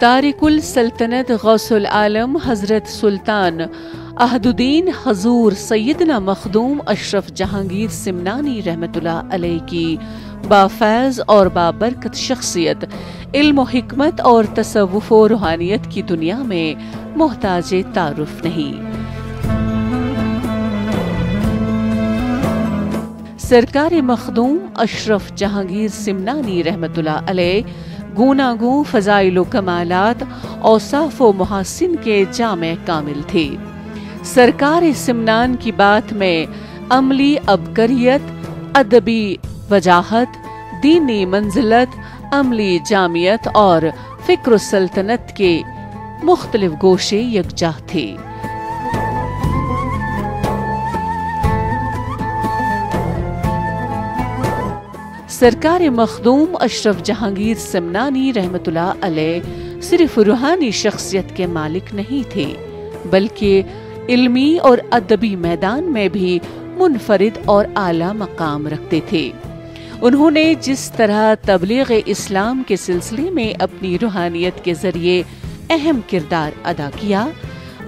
تارک السلطنت غوث العالم حضرت سلطان عہدالدین حضور سیدنا مخدوم اشرف جہانگیر سمنانی رحمۃ اللہ علیہ کی بافیض اور بابرکت شخصیت علم و حکمت اور تصوف و روحانیت کی دنیا میں محتاج تعارف نہیں۔ سرکار مخدوم اشرف جہانگیر سمنانی رحمۃ اللہ علیہ گوناگوں فضائل و کمالات اوصاف و محاسن کے جامع کامل تھے۔ سرکار سمنان کی بات میں عملی عبقریت، ادبی وجاہت، دینی منزلت، عملی جامعیت اور فکر و سلطنت کے مختلف گوشے یکجا تھے۔ سرکار مخدوم اشرف جہانگیر سمنانی رحمۃ اللہ علیہ صرف روحانی شخصیت کے مالک نہیں تھے، بلکہ علمی اور ادبی میدان میں بھی منفرد اور اعلیٰ مقام رکھتے تھے۔ انہوں نے جس طرح تبلیغ اسلام کے سلسلے میں اپنی روحانیت کے ذریعے اہم کردار ادا کیا،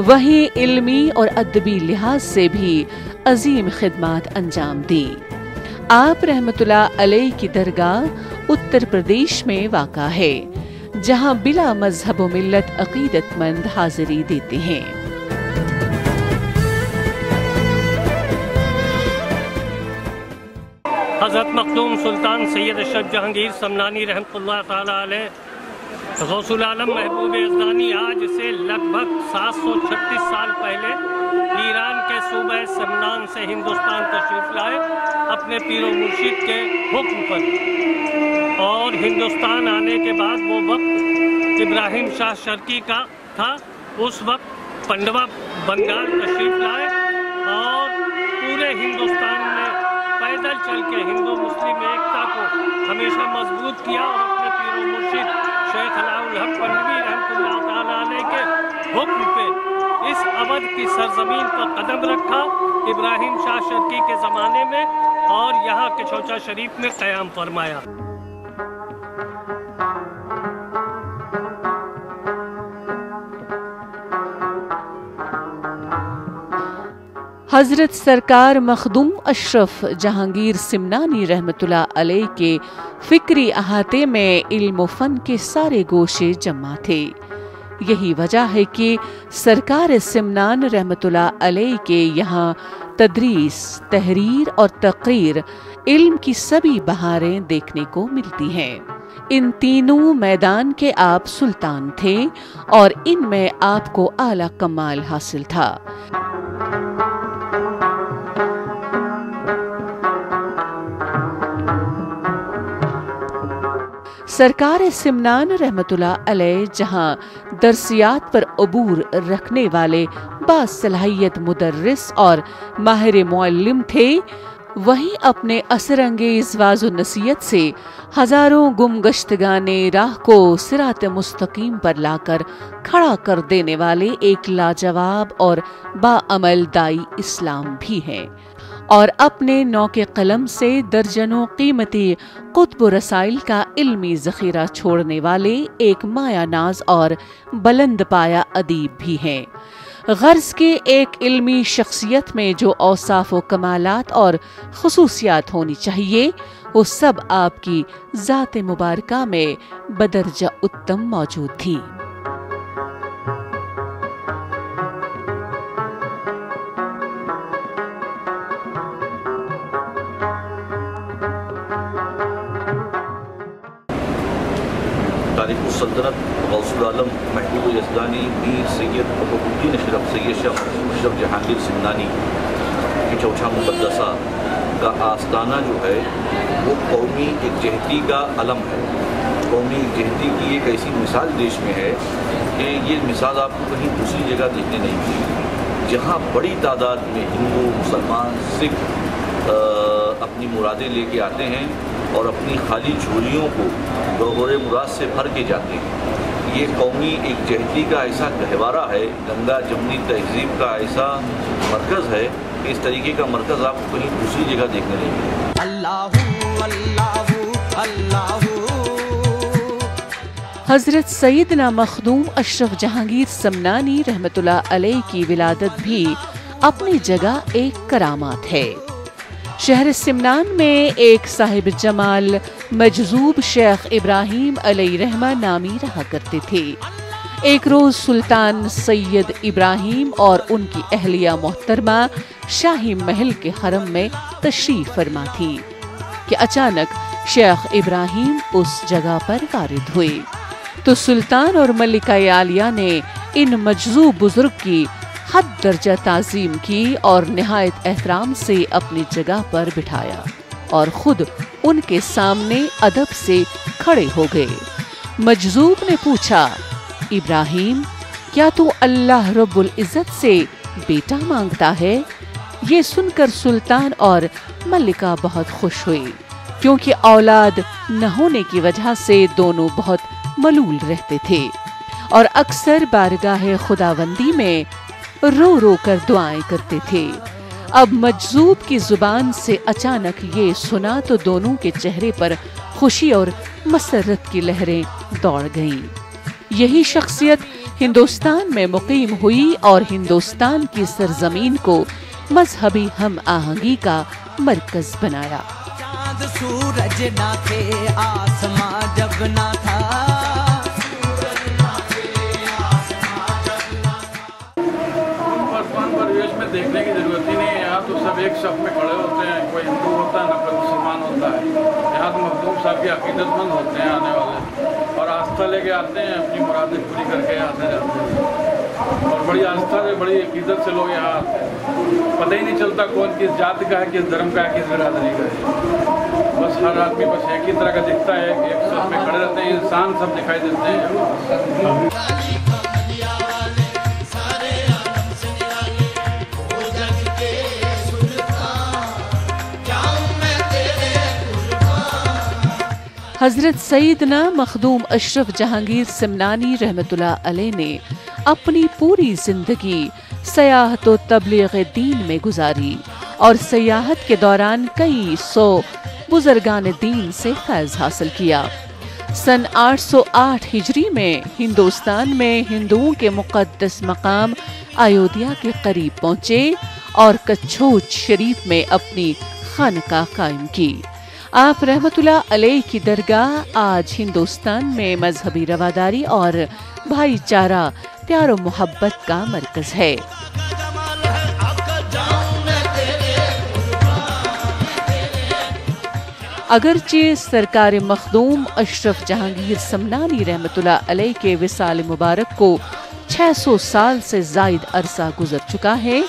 وہیں علمی اور ادبی لحاظ سے بھی عظیم خدمات انجام دی۔ آپ رحمۃ اللہ علیہ کی درگاہ اتر پردیش میں واقع ہے، جہاں بلا مذہب و ملت عقیدت مند حاضری دیتے ہیں۔ حضرت مخدوم سلطان سید اشرف جہانگیر سمنانی رحمۃ اللہ تعالی علیہ غوث العالم محبوب یزدانی آج سے لگ بھگ 736 سال پہلے ایران کے صوبہ سمنان سے ہندوستان تشریف لائے اپنے پیر و مرشد کے حکم پر، اور ہندوستان آنے کے بعد وہ وقت ابراہیم شاہ شرقی کا تھا۔ اس وقت پنڈوا بنگال تشریف لائے اور پورے ہندوستان میں پیدل چل کے ہندو مسلم ایکتا کو ہمیشہ مضبوط کیا، اور اپنے پیر و مرشد شیخ الحق پنڈوی رحمۃ اللہ تعالی علیہ کے حکم پہ اس اودھ کی سرزمین پر قدم رکھا ابراہیم شاہ شرقی کے زمانے میں، اور یہاں کے چوچا شریف میں قیام فرمایا۔ حضرت سرکار مخدوم اشرف جہانگیر سمنانی رحمۃ اللہ علیہ کے فکری احاطے میں علم و فن کے سارے گوشے جمع تھے۔ یہی وجہ ہے کہ سرکار سمنان رحمۃ اللہ علیہ کے یہاں تدریس، تحریر اور تقریر علم کی سبھی بہاریں دیکھنے کو ملتی ہیں۔ ان تینوں میدان کے آپ سلطان تھے، اور ان میں آپ کو اعلیٰ کمال حاصل تھا۔ سرکار سمنان رحمۃ اللہ علیہ جہاں درسیات پر عبور رکھنے والے باصلاحیت مدرس اور ماہر معلم تھے، وہیں اپنے اثر انگیز واعظ و نصیحت سے ہزاروں گمگشتگان راہ کو صراط مستقیم پر لا کر کھڑا کر دینے والے ایک لاجواب اور باعمل دائی اسلام بھی ہیں، اور اپنے نوک قلم سے درجنوں قیمتی قطب و رسائل کا علمی ذخیرہ چھوڑنے والے ایک مایہ ناز اور بلند پایہ ادیب بھی ہیں۔ غرض کے ایک علمی شخصیت میں جو اوصاف و کمالات اور خصوصیات ہونی چاہیے، وہ سب آپ کی ذات مبارکہ میں بدرجہ اتم موجود تھی۔ تاریخ السلطنت غوث العالم محبوب یزدانی میر سید الدین سید اشرف جہانگیر سمنانی کی چوچھا مقدسہ کا آستانہ جو ہے وہ قومی یکجہتی کا علم ہے۔ قومی یکجہتی کی ایک ایسی مثال دیش میں ہے کہ یہ مثال آپ کو کہیں دوسری جگہ دیکھنے نہیں ملی، جہاں بڑی تعداد میں ہندو، مسلمان، سکھ اپنی مرادیں لے کے آتے ہیں اور اپنی خالی جھولیوں کو گوہر مراد سے بھر کے جاتے ہیں۔ یہ قومی یکجہتی کا ایسا گہوارہ ہے، گنگا جمنی تہذیب کا ایسا مرکز ہے کہ اس طریقے کا مرکز آپ کو کہیں دوسری جگہ دیکھنے نہیں ملے۔ اللہ اللہ اللہ حضرت سیدنا مخدوم اشرف جہانگیر سمنانی رحمتullah علیہ کی ولادت بھی اپنی جگہ ایک کرامات ہے۔ شہر سمنان میں ایک صاحب جمال مجذوب شیخ ابراہیم علیہ رحمہ نامی رہا کرتے تھے۔ ایک روز سلطان سید ابراہیم اور ان کی اہلیہ محترمہ شاہی محل کے حرم میں تشریف فرما تھی کہ اچانک شیخ ابراہیم اس جگہ پر وارد ہوئے تو سلطان اور ملکہ عالیہ نے ان مجذوب بزرگ کی حد درجہ تعظیم کی اور نہایت احترام سے اپنی جگہ پر بٹھایا اور خود ان کے سامنے ادب سے کھڑے ہو گئے۔ مجذوب نے پوچھا، ابراہیم، کیا تو اللہ رب العزت سے بیٹا مانگتا ہے؟ یہ سن کر سلطان اور ملکہ بہت خوش ہوئے، کیونکہ اولاد نہ ہونے کی وجہ سے دونوں بہت ملول رہتے تھے اور اکثر بارگاہ خداوندی میں رو رو کر دعائیں کرتے تھے۔ اب مجذوب کی زبان سے اچانک یہ سنا تو دونوں کے چہرے پر خوشی اور مسرت کی لہریں دوڑ گئیں۔ یہی شخصیت ہندوستان میں مقیم ہوئی اور ہندوستان کی سرزمین کو مذہبی ہم آہنگی کا مرکز بنایا۔ چاند سورج نہ تھے، آسماں جب نہ تھا، دیکھنے کی ضرورت ہی نہیں ہے۔ یہاں تو سب ایک صف میں کھڑے ہوتے ہیں، کوئی ہندو ہوتا ہے نہ کوئی مسلمان ہوتا ہے۔ یہاں تو مخدوم صاحب کے عقیدت مند ہوتے ہیں آنے والے، اور آستھا لے کے آتے ہیں، اپنی مرادیں پوری کر کے آتے جاتے ہیں، اور بڑی آستھا سے بڑی عقیدت سے لوگ یہاں آتے ہیں۔ پتہ ہی نہیں چلتا کون کس جات کا ہے، کس دھرم کا ہے، کس برادری کا ہے۔ بس ہر آدمی بس ایک ہی طرح کا دکھتا ہے، ایک صف میں کھڑے رہتے ہیں، انسان سب دکھائی دیتے ہیں۔ حضرت سیدنا مخدوم اشرف جہانگیر سمنانی رحمتullah علیہ نے اپنی پوری زندگی سیاحت و تبلیغ دین میں گزاری اور سیاحت کے دوران کئی سو بزرگان دین سے فیض حاصل کیا۔ سن 808 ہجری میں ہندوستان میں ہندوؤں کے مقدس مقام ایودھیا کے قریب پہنچے اور کچھوچ شریف میں اپنی خانقاہ قائم کی۔ آپ رحمتullah علیہ کی درگاہ آج ہندوستان میں مذہبی رواداری اور بھائی چارہ، پیار و محبت کا مرکز ہے۔ اگرچہ سرکار مخدوم اشرف جہانگیر سمنانی رحمتullah علیہ کے وصال مبارک کو 600 سال سے زائد عرصہ گزر چکا ہے،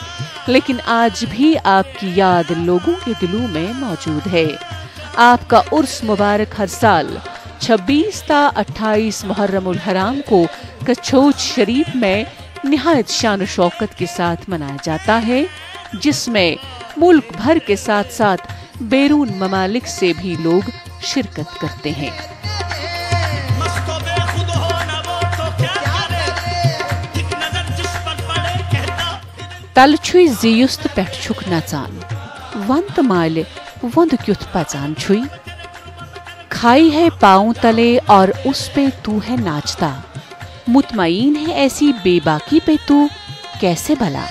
لیکن آج بھی آپ کی یاد لوگوں کے دلوں میں موجود ہے۔ آپ کا عرس مبارک ہر سال 26 تا 28 محرم الحرام کو کچھوچ شریف میں نہایت شان و شوکت کے ساتھ منایا جاتا ہے، جس میں ملک بھر کے ساتھ ساتھ بیرون ممالک سے بھی لوگ شرکت کرتے ہیں۔ تل چھوئی زیست پیٹھ چھک نچان، ونت مال وند کیت پچان چھوئی، کھائی ہے پاؤں تلے اور اس پہ تو ہے ناچتا، مطمئن ہے ایسی بے باکی پہ تو کیسے بھلا۔